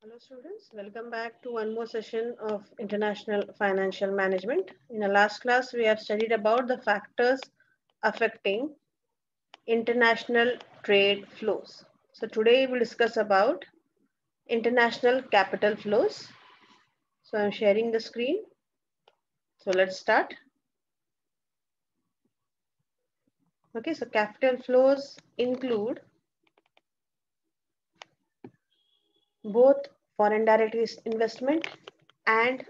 Hello students, welcome back to one more session of International Financial Management. In the last class, we have studied about the factors affecting international trade flows. So today we'll discuss about international capital flows. So I'm sharing the screen. So let's start. Okay, so capital flows include both foreign direct investment and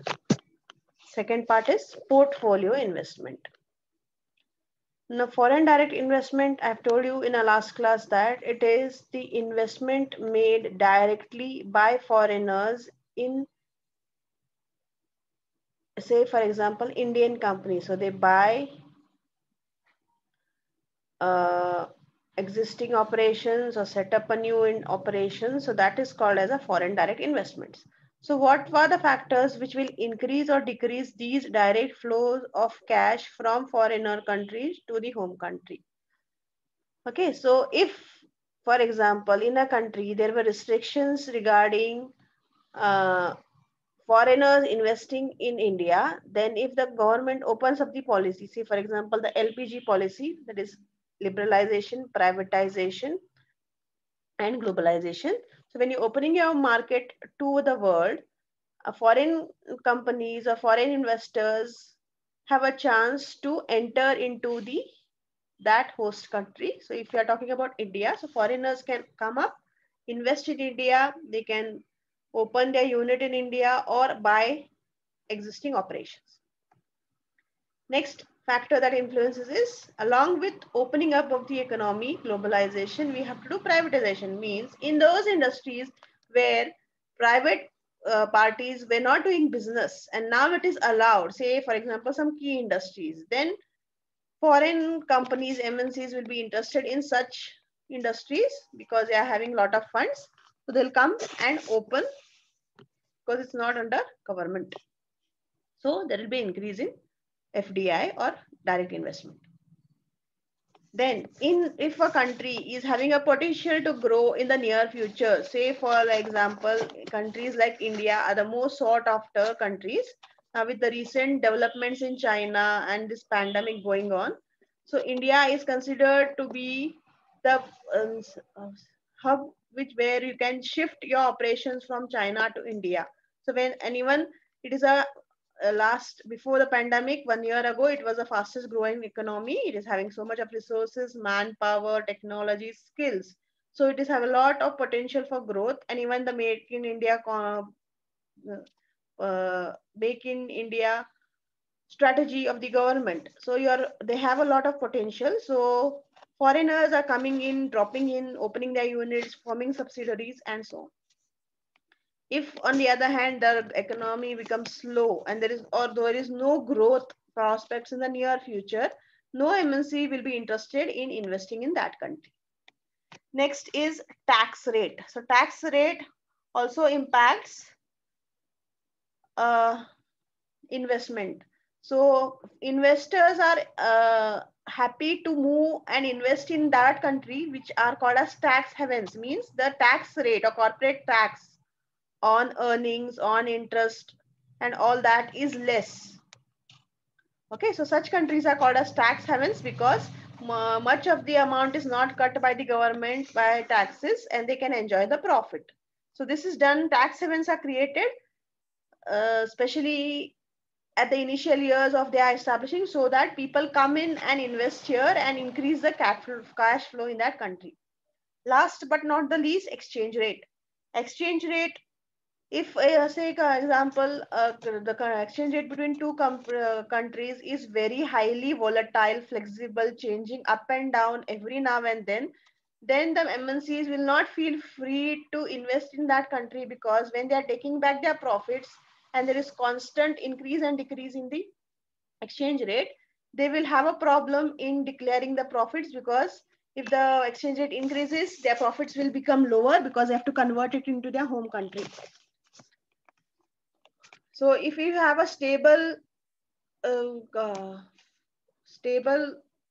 second part is portfolio investment. Now, foreign direct investment, I've told you in a last class that it is the investment made directly by foreigners in, say, for example, Indian companies. So they buy uh, existing operations or set up a new in operation. So that is called as a foreign direct investments. So what were the factors which will increase or decrease these direct flows of cash from foreigner countries to the home country? Okay, so if, for example, in a country there were restrictions regarding uh, foreigners investing in India, then if the government opens up the policy, say for example the LPG policy, that is liberalization, privatization, and globalization. So when you're opening your market to the world, foreign companies or foreign investors have a chance to enter into the that host country. So if you are talking about India, so foreigners can come up, invest in India, they can open their unit in India or buy existing operations. Next factor that influences is along with opening up of the economy, globalization, we have to do privatization. Means in those industries where private parties were not doing business and now it is allowed, say for example some key industries, then foreign companies, MNCs will be interested in such industries because they are having a lot of funds. So they'll come and open because it's not under government. So there will be increase in FDI or direct investment. Then if a country is having a potential to grow in the near future, say for example, countries like India are the most sought after countries with the recent developments in China and this pandemic going on. So India is considered to be the hub which where you can shift your operations from China to India. So when anyone, it is a last before the pandemic 1 year ago, it was the fastest growing economy. It is having so much of resources, manpower, technology, skills. So it is have a lot of potential for growth. And even the make in India strategy of the government, so they have a lot of potential. So foreigners are coming in, dropping in, opening their units, forming subsidiaries, and so on. If on the other hand the economy becomes slow and there is no growth prospects in the near future, no MNC will be interested in investing in that country. Next is tax rate. So tax rate also impacts uh, investment. So investors are happy to move and invest in that country which are called as tax havens. Means the tax rate or corporate tax on earnings, on interest, and all that is less. Okay, so such countries are called as tax havens because much of the amount is not cut by the government by taxes and they can enjoy the profit. So this is done, tax havens are created especially at the initial years of their establishing so that people come in and invest here and increase the cash flow in that country. Last but not the least, exchange rate. Exchange rate, if say for example the exchange rate between two countries is very highly volatile, flexible, changing up and down every now and then the MNCs will not feel free to invest in that country because when they are taking back their profits and there is constant increase and decrease in the exchange rate, they will have a problem in declaring the profits because if the exchange rate increases, their profits will become lower because they have to convert it into their home country. So if you have a stable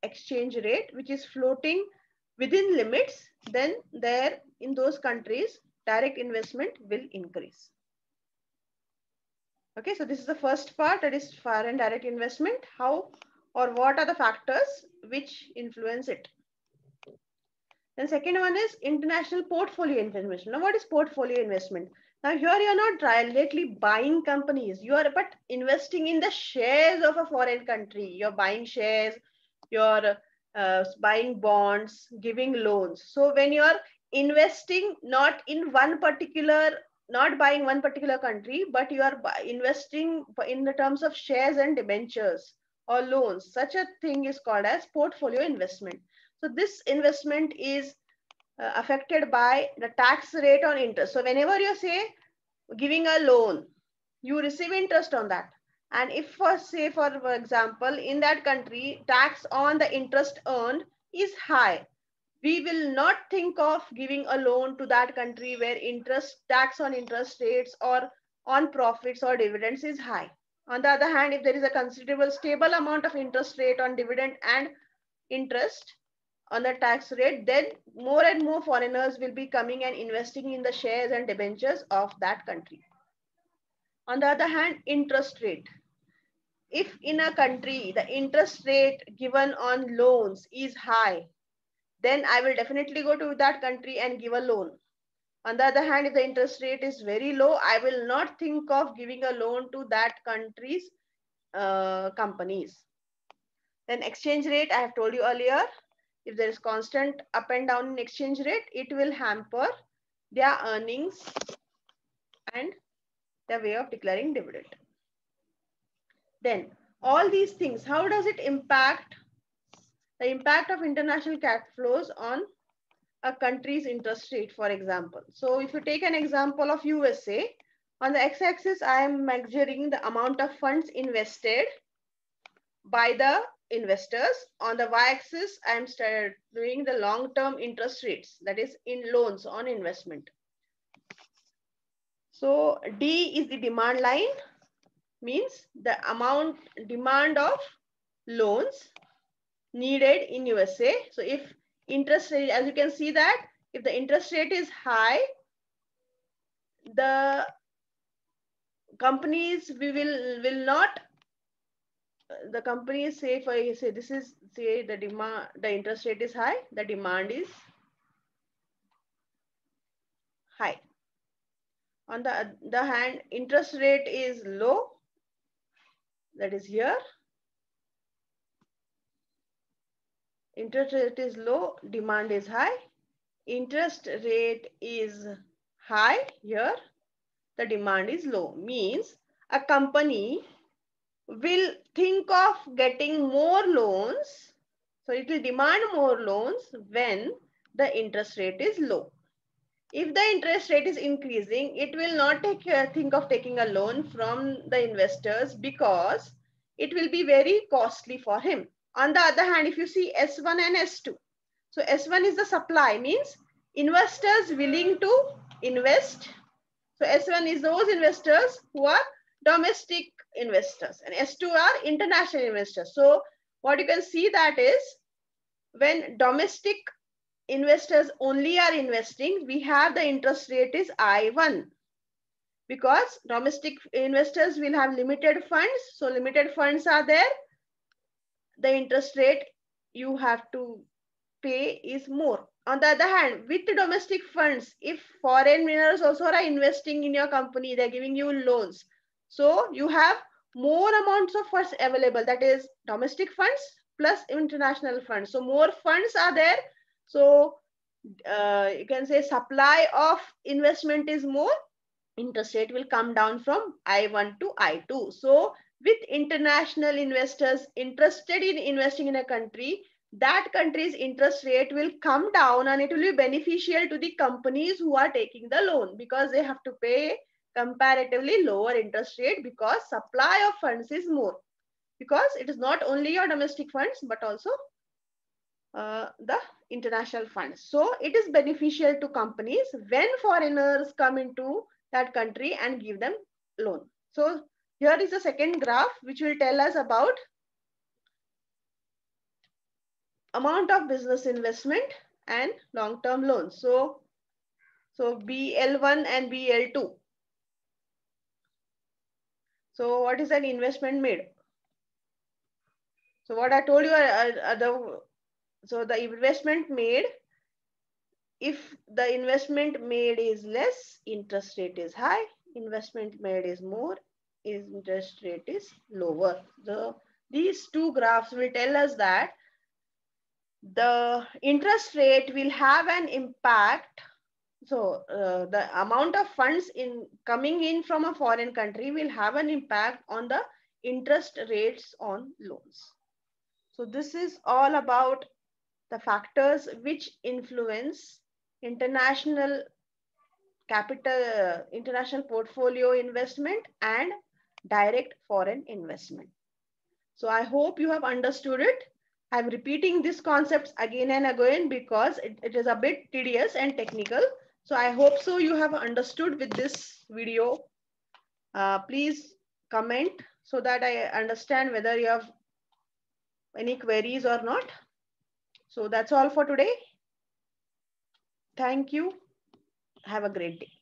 exchange rate which is floating within limits, then there in those countries direct investment will increase. Okay, so this is the first part, that is foreign direct investment. How or what are the factors which influence it? Then second one is international portfolio investment. Now what is portfolio investment? Now here you are not directly buying companies, you are but investing in the shares of a foreign country. You're buying shares, you're buying bonds, giving loans. So when you are investing not in one particular, not buying one particular country, but you are investing in the terms of shares and debentures or loans, such a thing is called as portfolio investment. So this investment is affected by the tax rate on interest. So whenever you say giving a loan, you receive interest on that. And if for say for example, in that country, tax on the interest earned is high, we will not think of giving a loan to that country where interest tax on interest rates or on profits or dividends is high. On the other hand, if there is a considerable stable amount of interest rate on dividend and interest on the tax rate, then more and more foreigners will be coming and investing in the shares and debentures of that country. On the other hand, interest rate. If in a country the interest rate given on loans is high, then I will definitely go to that country and give a loan. On the other hand, if the interest rate is very low, I will not think of giving a loan to that country's companies. Then exchange rate, I have told you earlier, if there is constant up and down in exchange rate, it will hamper their earnings and their way of declaring dividend. Then all these things, how does it impact the impact of international cash flows on a country's interest rate, for example? So if you take an example of USA, on the x-axis, I am measuring the amount of funds invested by the investors. On the y-axis, I am doing the long-term interest rates, that is in loans on investment. So D is the demand line, means the amount demand of loans needed in USA. So if interest rate, as you can see that if the interest rate is high, the companies will not, the companies say, for say this is, say the demand, the interest rate is high, the demand is high. On the other hand, interest rate is low, that is here. Interest rate is low, demand is high. Interest rate is high here, the demand is low. Means a company will think of getting more loans. So it will demand more loans when the interest rate is low. If the interest rate is increasing, it will not think of taking a loan from the investors because it will be very costly for him. On the other hand, if you see S1 and S2, so S1 is the supply, means investors willing to invest. So S1 is those investors who are domestic investors, and S2 are international investors. So what you can see that is when domestic investors only are investing, we have the interest rate is I1, because domestic investors will have limited funds. So limited funds are there, the interest rate you have to pay is more. On the other hand, with the domestic funds, if foreign winners also are investing in your company, they're giving you loans. So you have more amounts of funds available, that is domestic funds plus international funds. So more funds are there. So you can say supply of investment is more, interest rate will come down from I1 to I2. So with international investors interested in investing in a country, that country's interest rate will come down and it will be beneficial to the companies who are taking the loan, because they have to pay comparatively lower interest rate because supply of funds is more, because it is not only your domestic funds but also the international funds. So it is beneficial to companies when foreigners come into that country and give them loan. So here is the second graph which will tell us about amount of business investment and long-term loans. So So BL1 and BL2. So what is an investment made? So what I told you so the investment made, if the investment made is less, interest rate is high. Investment made is more, interest rate is lower. These two graphs will tell us that the interest rate will have an impact. So the amount of funds coming in from a foreign country will have an impact on the interest rates on loans. So this is all about the factors which influence international international portfolio investment and direct foreign investment. So I hope you have understood it. I'm repeating these concepts again and again because it is a bit tedious and technical. So I hope so you have understood with this video. Please comment so that I understand whether you have any queries or not. So that's all for today. Thank you. Have a great day.